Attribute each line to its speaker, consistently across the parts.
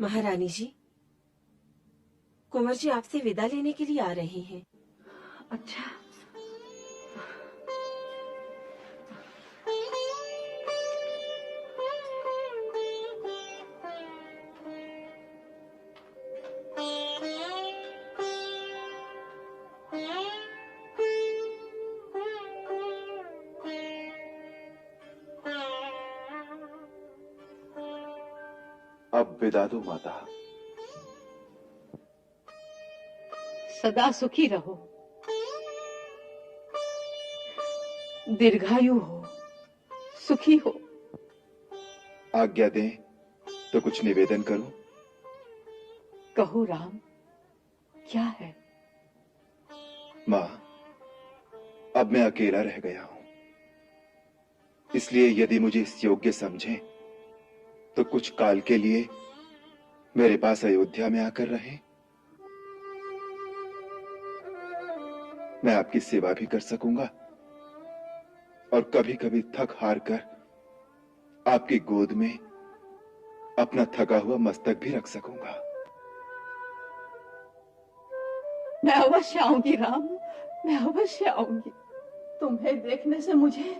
Speaker 1: महारानी जी, कुंवर जी आपसे विदा लेने के लिए आ रहे हैं।
Speaker 2: अच्छा।
Speaker 3: अब विदा दो माता।
Speaker 2: सदा सुखी रहो, दीर्घायु हो, सुखी हो।
Speaker 3: आज्ञा दें तो कुछ निवेदन करूं?
Speaker 2: कहो राम, क्या है?
Speaker 3: मां, अब मैं अकेला रह गया हूं, इसलिए यदि मुझे इस योग्य समझें तो कुछ काल के लिए मेरे पास अयोध्या में आकर रहें। मैं आपकी सेवा भी कर सकूंगा और कभी कभी थक हार कर आपकी गोद में अपना थका हुआ मस्तक भी रख सकूंगा।
Speaker 2: मैं अवश्य आऊंगी राम, मैं अवश्य आऊंगी। तुम्हें देखने से मुझे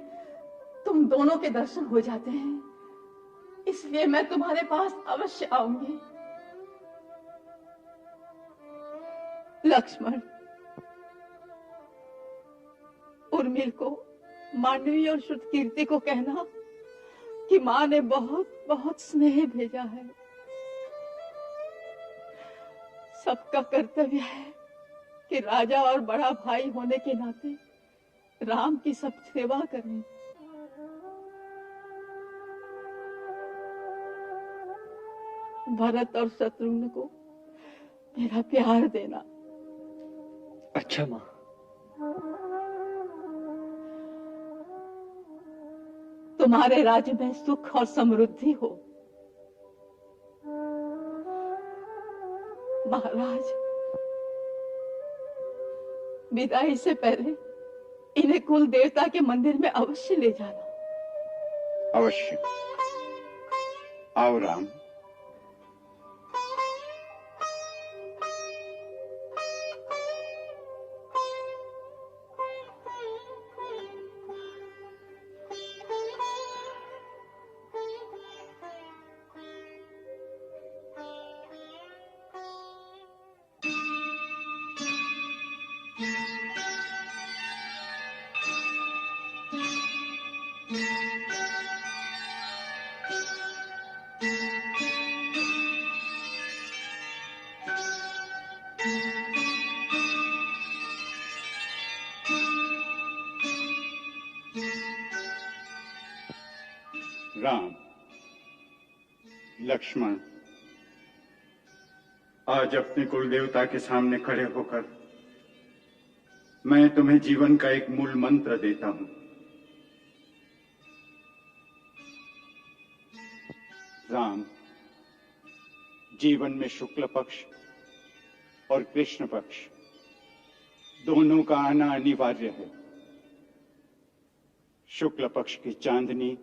Speaker 2: तुम दोनों के दर्शन हो जाते हैं, इसलिए मैं तुम्हारे पास अवश्य आऊंगी। लक्ष्मण, उर्मिल को, मांडवी और श्रुतकीर्ति को कहना कि मां ने बहुत बहुत स्नेह भेजा है। सबका कर्तव्य है कि राजा और बड़ा भाई होने के नाते राम की सब सेवा करें। भरत और शत्रुघ्न को मेरा प्यार देना।
Speaker 4: अच्छा मां।
Speaker 2: तुम्हारे राज्य में सुख और समृद्धि हो। महाराज, विदाई से पहले इन्हें कुल देवता के मंदिर में अवश्य ले जाना।
Speaker 5: अवश्य। आओ राम। राम, लक्ष्मण, आज अपने कुल देवता के सामने खड़े होकर मैं तुम्हें जीवन का एक मूल मंत्र देता हूं। राम, जीवन में शुक्ल पक्ष और कृष्ण पक्ष दोनों का आना अनिवार्य है। शुक्ल पक्ष की चांदनी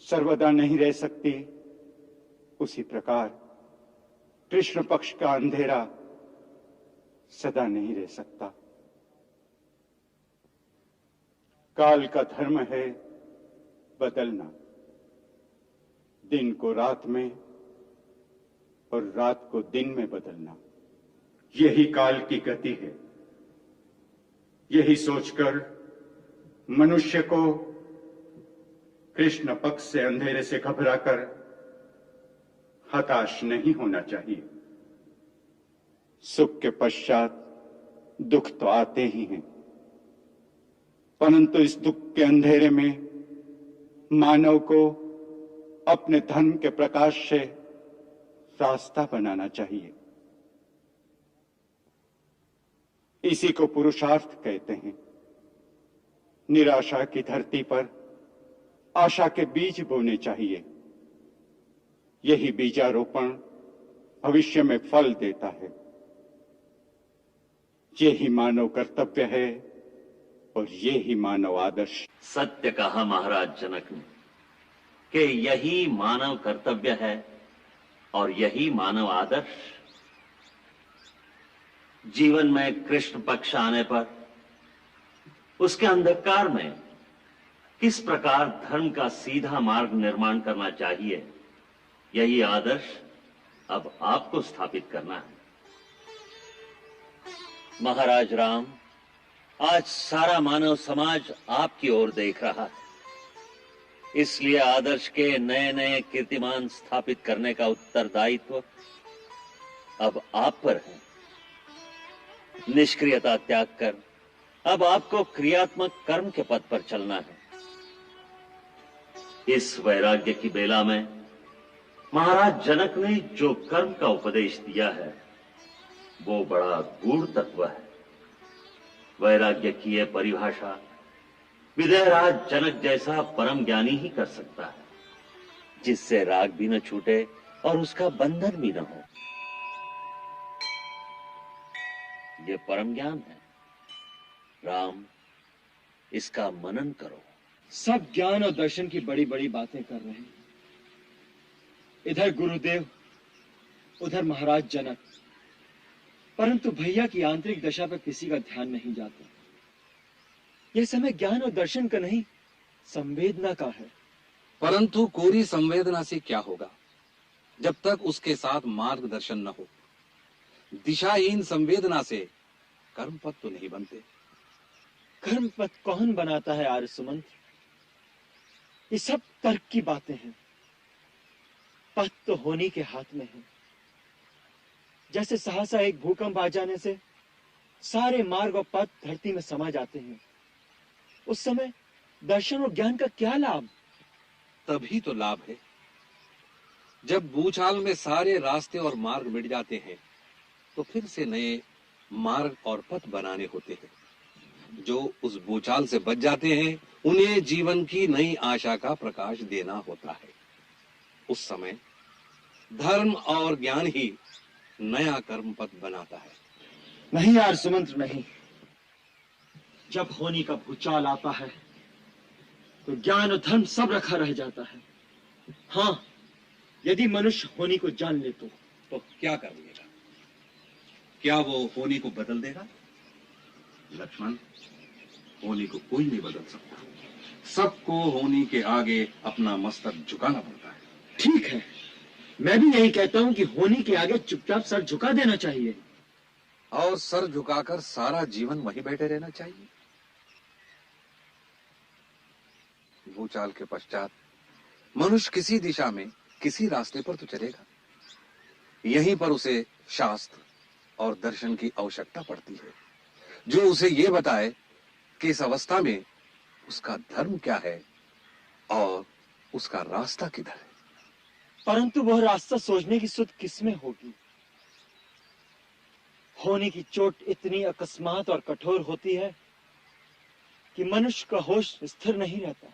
Speaker 5: सर्वदा नहीं रह सकती, उसी प्रकार कृष्ण पक्ष का अंधेरा सदा नहीं रह सकता। काल का धर्म है बदलना, दिन को रात में और रात को दिन में बदलना। यही काल की गति है। यही सोचकर मनुष्य को कृष्ण पक्ष से अंधेरे से घबराकर हताश नहीं होना चाहिए। सुख के पश्चात दुख तो आते ही हैं, परंतु इस दुख के अंधेरे में मानव को अपने धर्म के प्रकाश से रास्ता बनाना चाहिए। इसी को पुरुषार्थ कहते हैं। निराशा की धरती पर आशा के बीज बोने चाहिए। यही बीजारोपण भविष्य में फल देता है। यही मानव कर्तव्य है और यही मानव आदर्श।
Speaker 6: सत्य कहा महाराज जनक ने कि यही मानव कर्तव्य है और यही मानव आदर्श जीवन में कृष्ण पक्ष आने पर उसके अंधकार में किस प्रकार धर्म का सीधा मार्ग निर्माण करना चाहिए, यही आदर्श अब आपको स्थापित करना है। महाराज राम, आज सारा मानव समाज आपकी ओर देख रहा है, इसलिए आदर्श के नए नए कीर्तिमान स्थापित करने का उत्तरदायित्व अब आप पर है। निष्क्रियता त्याग कर अब आपको क्रियात्मक कर्म के पथ पर चलना है। इस वैराग्य की बेला में महाराज जनक ने जो कर्म का उपदेश दिया है वो बड़ा गूढ़ तत्व है। वैराग्य की यह परिभाषा विदयराज जनक जैसा परम ज्ञानी ही कर सकता है, जिससे राग भी न छूटे और उसका बंधन भी न हो। यह परम ज्ञान है। राम, इसका मनन करो।
Speaker 4: सब ज्ञान और दर्शन की बड़ी बड़ी बातें कर रहे हैं, इधर गुरुदेव, उधर महाराज जनक, परंतु भैया की आंतरिक दशा पर किसी का ध्यान नहीं जाता। यह समय ज्ञान और दर्शन का नहीं, संवेदना का है।
Speaker 7: परंतु कोरी संवेदना से क्या होगा जब तक उसके साथ मार्गदर्शन न हो। दिशाहीन संवेदना से कर्म पथ तो नहीं बनते।
Speaker 4: कर्म पथ कौन बनाता है आर्य सुमंत? ये सब तर्क की बातें हैं। पथ तो होनी के हाथ में है। जैसे सहसा एक भूकंप आ जाने से सारे मार्ग और पथ धरती में समा जाते हैं, उस समय दर्शन और ज्ञान का क्या लाभ?
Speaker 7: तभी तो लाभ है जब भूचाल में सारे रास्ते और मार्ग मिट जाते हैं तो फिर से नए मार्ग और पथ बनाने होते हैं। जो उस भूचाल से बच जाते हैं उन्हें जीवन की नई आशा का प्रकाश देना होता है। उस समय धर्म और ज्ञान ही नया कर्म पथ बनाता है।
Speaker 4: नहीं यार सुमंत्र, नहीं। जब होनी का भूचाल आता है तो ज्ञान और धर्म सब रखा रह जाता है। हाँ, यदि मनुष्य होनी को जान ले तो
Speaker 7: क्या कर लेगा? क्या वो होनी को बदल देगा? लक्ष्मण, होनी को कोई नहीं बदल सकता। सबको होनी के आगे अपना मस्तक झुकाना पड़ता है।
Speaker 4: ठीक है, मैं भी यही कहता हूं कि होनी के आगे चुपचाप सर झुका देना चाहिए
Speaker 7: और सर झुकाकर सारा जीवन वहीं बैठे रहना चाहिए। भूचाल के पश्चात मनुष्य किसी दिशा में किसी रास्ते पर तो चलेगा। यहीं पर उसे शास्त्र और दर्शन की आवश्यकता पड़ती है, जो उसे ये बताए कि इस अवस्था में उसका धर्म क्या है और उसका रास्ता किधर है।
Speaker 4: परंतु वह रास्ता सोचने की सुध किसमें होगी? होने की चोट इतनी अकस्मात और कठोर होती है कि मनुष्य का होश स्थिर नहीं रहता।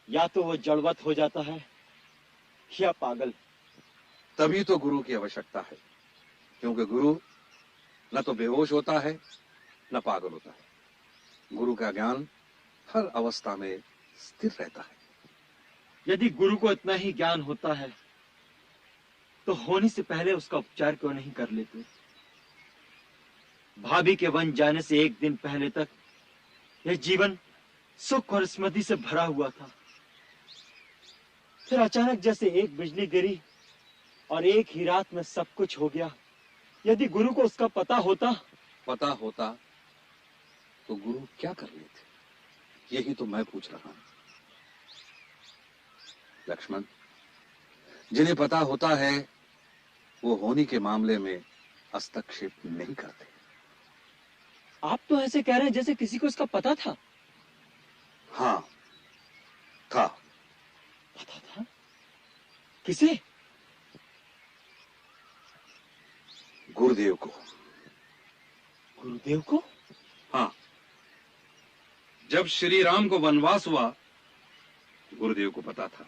Speaker 4: या तो वह जड़वत हो जाता है या पागल।
Speaker 7: तभी तो गुरु की आवश्यकता है, क्योंकि गुरु न तो बेहोश होता है न पागल होता है। गुरु का ज्ञान हर अवस्था में स्थिर रहता है।
Speaker 4: यदि गुरु को इतना ही ज्ञान होता है तो होने से पहले उसका उपचार क्यों नहीं कर लेते? भाभी के वन जाने से एक दिन पहले तक यह जीवन सुख और स्मृति से भरा हुआ था। फिर अचानक जैसे एक बिजली गिरी और एक ही रात में सब कुछ हो गया। यदि गुरु को उसका पता होता तो गुरु क्या कर लेते?
Speaker 7: यही तो मैं पूछ रहा हूं। लक्ष्मण, जिन्हें पता होता है वो होनी के मामले में हस्तक्षेप नहीं करते।
Speaker 4: आप तो ऐसे कह रहे हैं जैसे किसी को इसका पता था।
Speaker 7: हाँ, था।
Speaker 4: पता था? किसे?
Speaker 7: गुरुदेव को।
Speaker 4: गुरुदेव को?
Speaker 7: हाँ, जब श्री राम को वनवास हुआ गुरुदेव को पता था।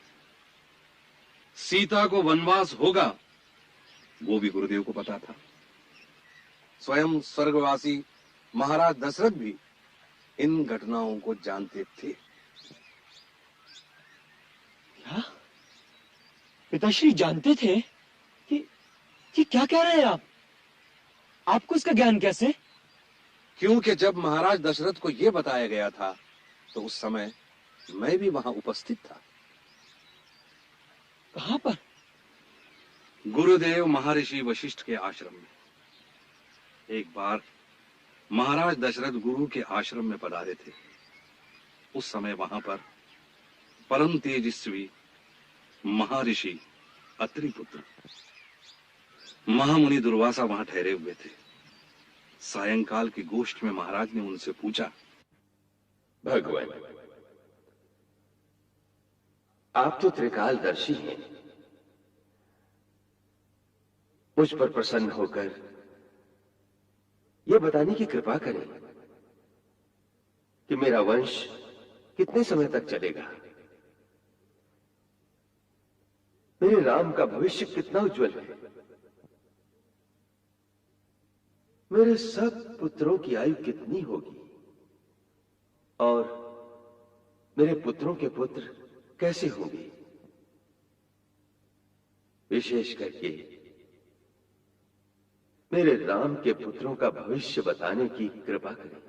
Speaker 7: सीता को वनवास होगा वो भी गुरुदेव को पता था। स्वयं स्वर्गवासी महाराज दशरथ भी इन घटनाओं को जानते थे।
Speaker 4: क्या? पिताश्री जानते थे कि क्या कह रहे हैं आप? आपको इसका ज्ञान कैसे?
Speaker 7: क्योंकि जब महाराज दशरथ को यह बताया गया था तो उस समय मैं भी वहां उपस्थित था।
Speaker 4: कहां पर?
Speaker 7: गुरुदेव महर्षि वशिष्ठ के आश्रम में। एक बार महाराज दशरथ गुरु के आश्रम में पधारे थे। उस समय वहां पर परम तेजस्वी महर्षि अत्रि पुत्र महामुनि दुर्वासा वहां ठहरे हुए थे। सायंकाल की गोष्ठ में महाराज ने उनसे पूछा,
Speaker 8: भगवान, आप तो त्रिकालदर्शी हैं, मुझ पर प्रसन्न होकर यह बताने की कृपा करें कि मेरा वंश कितने समय तक चलेगा, मेरे राम का भविष्य कितना उज्जवल है, मेरे सब पुत्रों की आयु कितनी होगी और मेरे पुत्रों के पुत्र कैसे होंगे। विशेष करके मेरे राम के पुत्रों का भविष्य बताने की कृपा करें।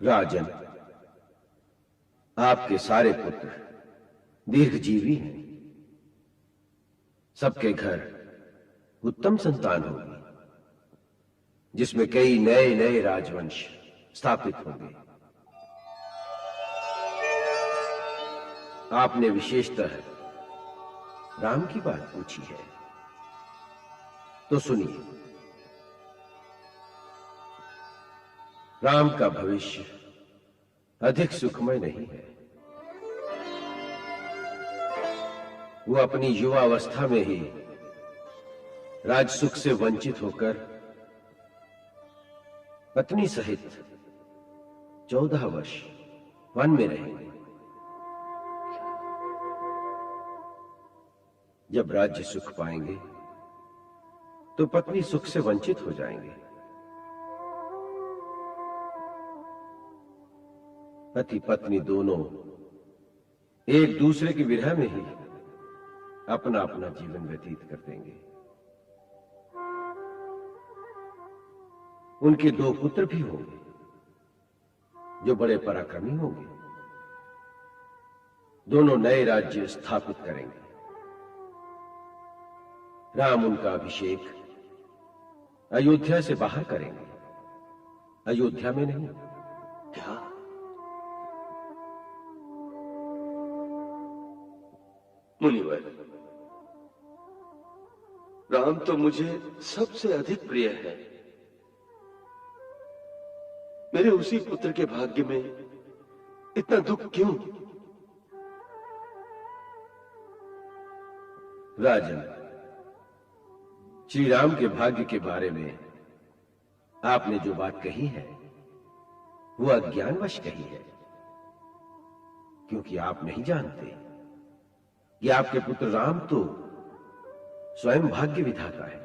Speaker 9: राजन, आपके सारे पुत्र दीर्घजीवी हैं। सबके घर उत्तम संतान होगी, जिसमें कई नए नए राजवंश स्थापित होंगे। आपने विशेषतः राम की बात पूछी है, तो सुनिए। राम का भविष्य अधिक सुखमय नहीं है। वो अपनी युवावस्था में ही राजसुख से वंचित होकर पत्नी सहित 14 वर्ष वन में रहेंगे। जब राज्य सुख पाएंगे तो पत्नी सुख से वंचित हो जाएंगे। पति पत्नी दोनों एक दूसरे की विरह में ही अपना अपना जीवन व्यतीत कर देंगे। उनके 2 पुत्र भी होंगे जो बड़े पराक्रमी होंगे। दोनों नए राज्य स्थापित करेंगे। राम उनका अभिषेक अयोध्या से बाहर करेंगे, अयोध्या में नहीं।
Speaker 8: क्या? मुनिवर, राम तो मुझे सबसे अधिक प्रिय है। मेरे उसी पुत्र के भाग्य में इतना दुख क्यों?
Speaker 9: राजन, श्री राम के भाग्य के बारे में आपने जो बात कही है वो अज्ञानवश कही है, क्योंकि आप नहीं जानते कि आपके पुत्र राम तो स्वयं भाग्य विधाता है।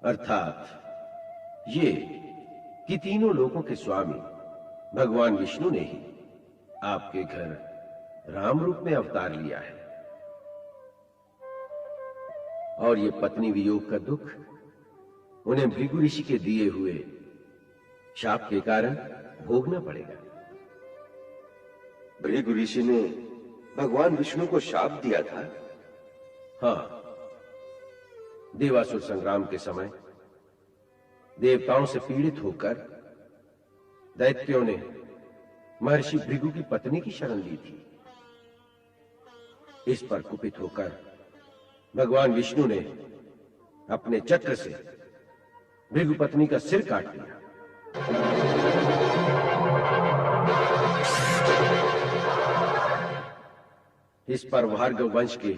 Speaker 9: अर्थात ये कि तीनों लोकों के स्वामी भगवान विष्णु ने ही आपके घर राम रूप में अवतार लिया है, और ये पत्नी वियोग का दुख उन्हें भृगु ऋषि के दिए हुए शाप के कारण भोगना पड़ेगा।
Speaker 8: भृगु ऋषि ने भगवान विष्णु को शाप दिया था?
Speaker 9: हाँ, देवासुर संग्राम के समय देवताओं से पीड़ित होकर दैत्यों ने महर्षि भृगु की पत्नी की शरण ली थी। इस पर कुपित होकर भगवान विष्णु ने अपने चक्र से भृगु पत्नी का सिर काट दिया। इस पर भार्गव वंश के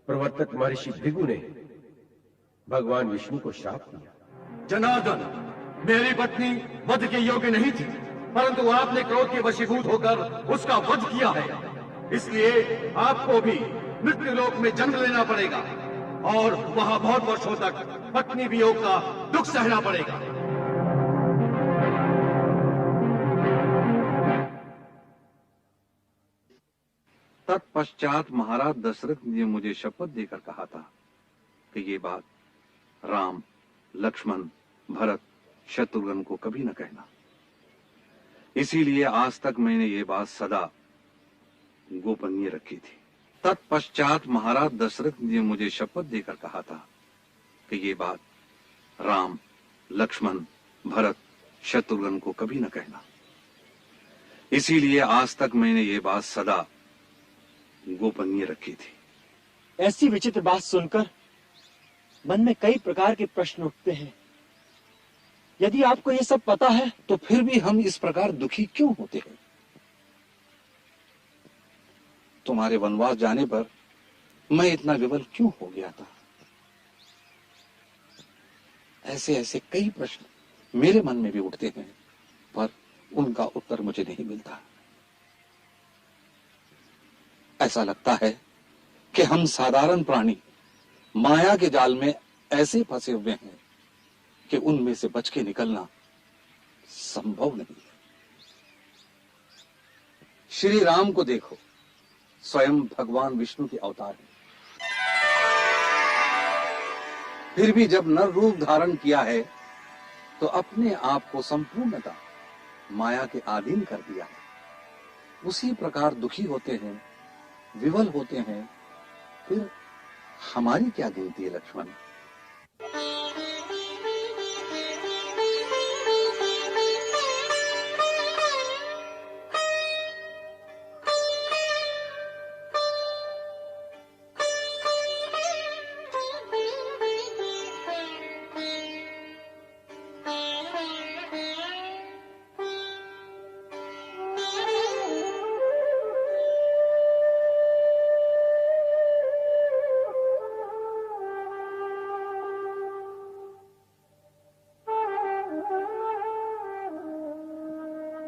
Speaker 9: प्रवर्तक महर्षि भृगु ने भगवान विष्णु को श्राप दिया।
Speaker 8: जनार्दन, मेरी पत्नी वध के योग्य नहीं थी, परंतु आपने क्रोध के वशीभूत होकर उसका वध किया है। इसलिए आपको भी मृत्यु लोक में जन्म लेना पड़ेगा और वहां बहुत वर्षों तक पत्नी वियोग का दुख सहना पड़ेगा।
Speaker 7: तत्पश्चात महाराज दशरथ ने मुझे शपथ देकर कहा था कि ये बात राम, लक्ष्मण, भरत, शत्रुघ्न को कभी न कहना। इसीलिए आज तक मैंने ये बात सदा गोपनीय रखी थी। तत्पश्चात महाराज दशरथ ने मुझे शपथ देकर कहा था कि ये बात राम, लक्ष्मण, भरत, शत्रुघ्न को कभी न कहना। इसीलिए आज तक मैंने ये बात सदा गोपनीय रखी थी।
Speaker 4: ऐसी विचित्र बात सुनकर मन में कई प्रकार के प्रश्न उठते हैं। यदि आपको ये सब पता है
Speaker 7: तो फिर भी हम इस प्रकार दुखी क्यों होते हैं? तुम्हारे वनवास जाने पर मैं इतना विवल क्यों हो गया था? ऐसे ऐसे कई प्रश्न मेरे मन में भी उठते हैं, पर उनका उत्तर मुझे नहीं मिलता। ऐसा लगता है कि हम साधारण प्राणी माया के जाल में ऐसे फंसे हुए हैं कि उनमें से बच के निकलना संभव नहीं है। श्री राम को देखो, स्वयं भगवान विष्णु के अवतार हैं। फिर भी जब नर रूप धारण किया है तो अपने आप को संपूर्णतः माया के अधीन कर दिया है। उसी प्रकार दुखी होते हैं, विवल होते हैं। फिर हमारी क्या गिनती है लक्ष्मण?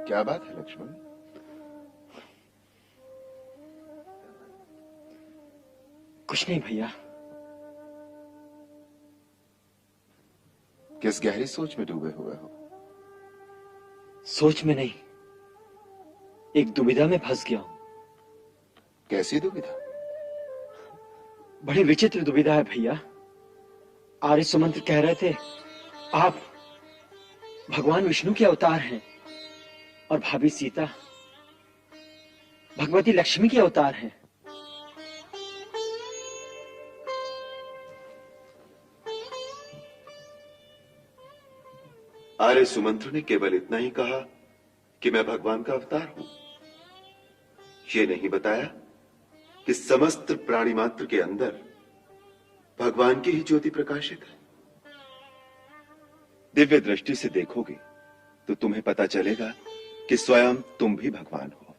Speaker 3: क्या बात है लक्ष्मण?
Speaker 4: कुछ नहीं भैया।
Speaker 3: किस गहरी सोच में डूबे हुए हो?
Speaker 4: सोच में नहीं, एक दुविधा में फंस गया हूं।
Speaker 3: कैसी दुविधा?
Speaker 4: बड़ी विचित्र दुविधा है भैया। आर्य सुमंत्र कह रहे थे आप भगवान विष्णु के अवतार हैं और भाभी सीता भगवती लक्ष्मी के अवतार हैं।
Speaker 3: आर्य सुमंत्र ने केवल इतना ही कहा कि मैं भगवान का अवतार हूं। ये नहीं बताया कि समस्त प्राणी मात्र के अंदर भगवान की ही ज्योति प्रकाशित है। दिव्य दृष्टि से देखोगे तो तुम्हें पता चलेगा कि स्वयं तुम भी भगवान हो।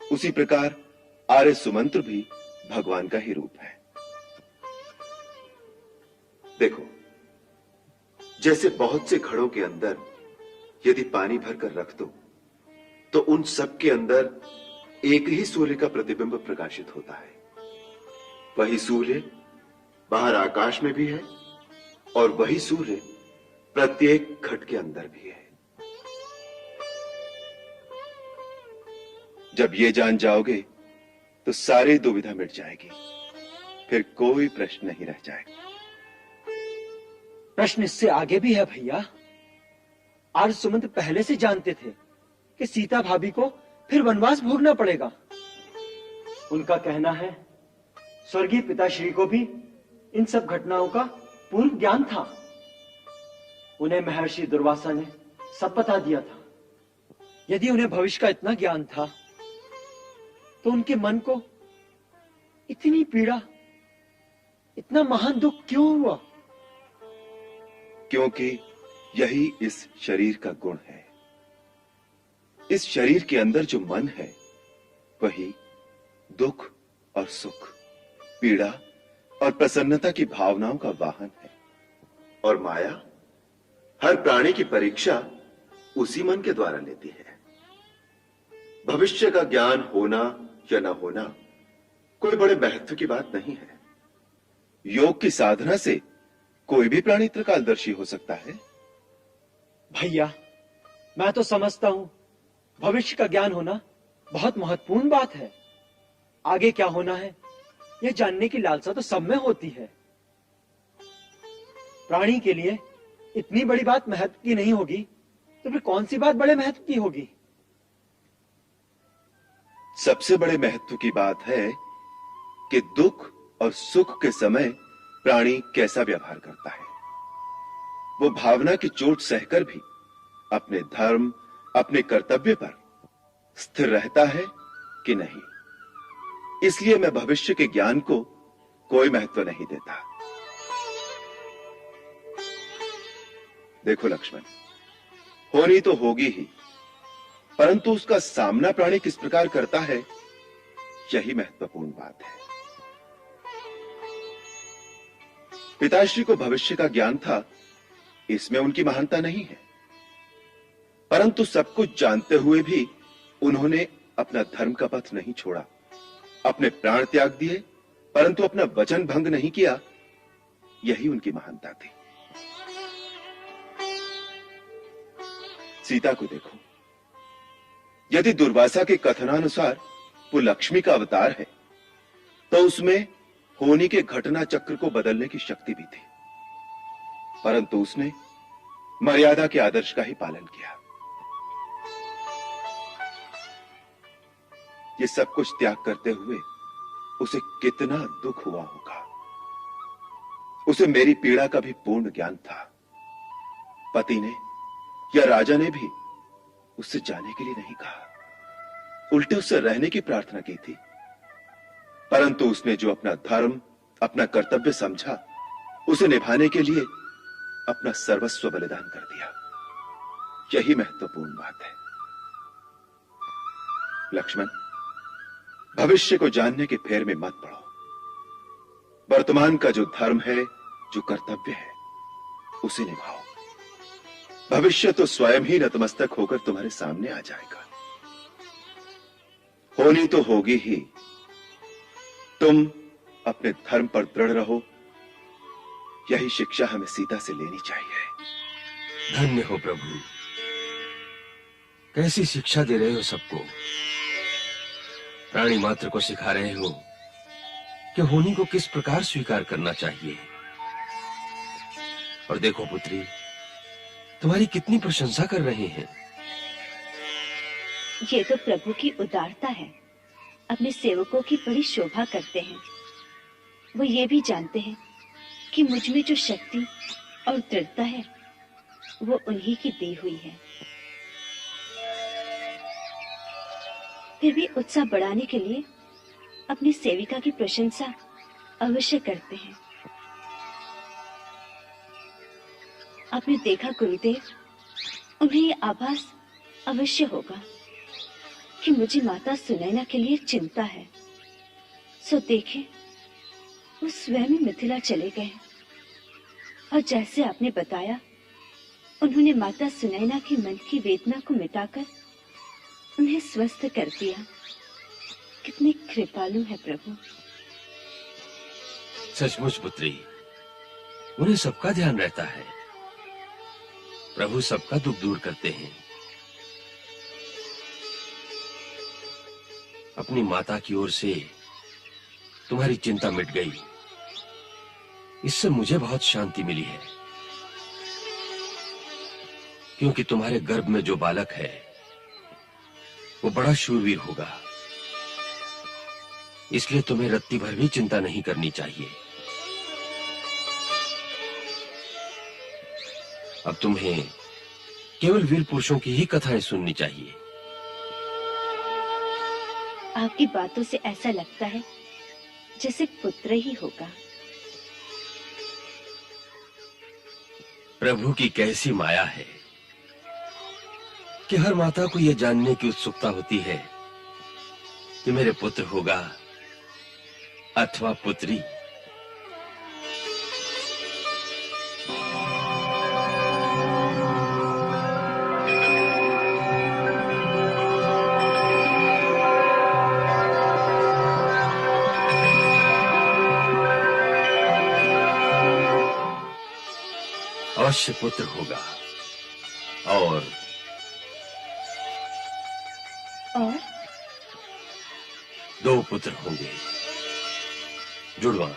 Speaker 3: उसी प्रकार आर्य सुमंत्र भी भगवान का ही रूप है। देखो, जैसे बहुत से घड़ों के अंदर यदि पानी भरकर रख दो तो उन सब के अंदर एक ही सूर्य का प्रतिबिंब प्रकाशित होता है। वही सूर्य बाहर आकाश में भी है और वही सूर्य प्रत्येक घट के अंदर भी है। जब ये जान जाओगे तो सारी दुविधा मिट जाएगी, फिर कोई प्रश्न नहीं रह जाएगा।
Speaker 4: प्रश्न इससे आगे भी है भैया। आर्य सुमंत्र पहले से जानते थे कि सीता भाभी को फिर वनवास भोगना पड़ेगा। उनका कहना है स्वर्गीय पिताश्री को भी इन सब घटनाओं का पूर्ण ज्ञान था। उन्हें महर्षि दुर्वासा ने सब बता दिया था। यदि उन्हें भविष्य का इतना ज्ञान था तो उनके मन को इतनी पीड़ा, इतना महान दुख क्यों हुआ?
Speaker 3: क्योंकि यही इस शरीर का गुण है। इस शरीर के अंदर जो मन है वही दुख और सुख, पीड़ा और प्रसन्नता की भावनाओं का वाहन है। और माया हर प्राणी की परीक्षा उसी मन के द्वारा लेती है। भविष्य का ज्ञान होना या न होना कोई बड़े महत्व की बात नहीं है। योग की साधना से कोई भी प्राणी त्रिकालदर्शी हो सकता है।
Speaker 4: भैया, मैं तो समझता हूं भविष्य का ज्ञान होना बहुत महत्वपूर्ण बात है। आगे क्या होना है यह जानने की लालसा तो सब में होती है। प्राणी के लिए इतनी बड़ी बात महत्व की नहीं होगी तो फिर कौन सी बात बड़े महत्व की होगी?
Speaker 3: सबसे बड़े महत्व की बात है कि दुख और सुख के समय प्राणी कैसा व्यवहार करता है। वो भावना की चोट सहकर भी अपने धर्म, अपने कर्तव्य पर स्थिर रहता है कि नहीं। इसलिए मैं भविष्य के ज्ञान को कोई महत्व नहीं देता। देखो लक्ष्मण, होनी तो होगी ही, परंतु उसका सामना प्राणी किस प्रकार करता है यही महत्वपूर्ण बात है। पिताश्री को भविष्य का ज्ञान था, इसमें उनकी महानता नहीं है, परंतु सब कुछ जानते हुए भी उन्होंने अपना धर्म का पथ नहीं छोड़ा, अपने प्राण त्याग दिए, परंतु अपना वचन भंग नहीं किया। यही उनकी महानता थी। सीता को देखो, यदि दुर्वासा के कथनानुसार वो लक्ष्मी का अवतार है, तो उसमें होनी के घटना चक्र को बदलने की शक्ति भी थी, परंतु उसने मर्यादा के आदर्श का ही पालन किया। ये सब कुछ त्याग करते हुए उसे कितना दुख हुआ होगा। उसे मेरी पीड़ा का भी पूर्ण ज्ञान था। पति ने या राजा ने भी उससे जाने के लिए नहीं कहा, उल्टे उससे रहने की प्रार्थना की थी, परंतु उसने जो अपना धर्म, अपना कर्तव्य समझा, उसे निभाने के लिए अपना सर्वस्व बलिदान कर दिया। यही महत्वपूर्ण बात है। लक्ष्मण, भविष्य को जानने के फेर में मत पड़ो। वर्तमान का जो धर्म है, जो कर्तव्य है, उसे निभाओ। भविष्य तो स्वयं ही नतमस्तक होकर तुम्हारे सामने आ जाएगा। होनी तो होगी ही। तुम अपने धर्म पर दृढ़ रहो। यही शिक्षा हमें सीता से लेनी चाहिए।
Speaker 9: धन्य हो प्रभु, कैसी शिक्षा दे रहे हो सबको। प्राणी मात्र को सिखा रहे हो कि होनी को किस प्रकार स्वीकार करना चाहिए। और देखो पुत्री, तुम्हारी कितनी प्रशंसा कर रहे हैं।
Speaker 10: ये तो प्रभु की उदारता है। अपने सेवकों की बड़ी शोभा करते हैं। वो ये भी जानते हैं कि मुझ में जो शक्ति और दृढ़ता है वो उन्हीं की दी हुई है। फिर भी उत्साह बढ़ाने के लिए अपनी सेविका की प्रशंसा अवश्य करते हैं। आपने देखा गुरुदेव, उन्हें ये आभास अवश्य होगा कि मुझे माता सुनैना के लिए चिंता है। सो देखें, वो स्वयं मिथिला चले गए और जैसे आपने बताया, उन्होंने माता सुनैना की मन की वेदना को मिटाकर उन्हें स्वस्थ कर दिया। कितने कृपालु है प्रभु।
Speaker 9: सचमुच पुत्री, उन्हें सबका ध्यान रहता है। प्रभु सबका दुख दूर करते हैं। अपनी माता की ओर से तुम्हारी चिंता मिट गई, इससे मुझे बहुत शांति मिली है। क्योंकि तुम्हारे गर्भ में जो बालक है वो बड़ा शूरवीर होगा, इसलिए तुम्हें रत्ती भर भी चिंता नहीं करनी चाहिए। अब तुम्हें केवल वीर पुरुषों की ही कथाएं सुननी चाहिए।
Speaker 10: आपकी बातों से ऐसा लगता है जैसे पुत्र ही होगा।
Speaker 9: प्रभु की कैसी माया है कि हर माता को यह जानने की उत्सुकता होती है कि मेरे पुत्र होगा अथवा पुत्री। अवश्य पुत्र होगा। और 2 पुत्र होंगे, जुड़वा।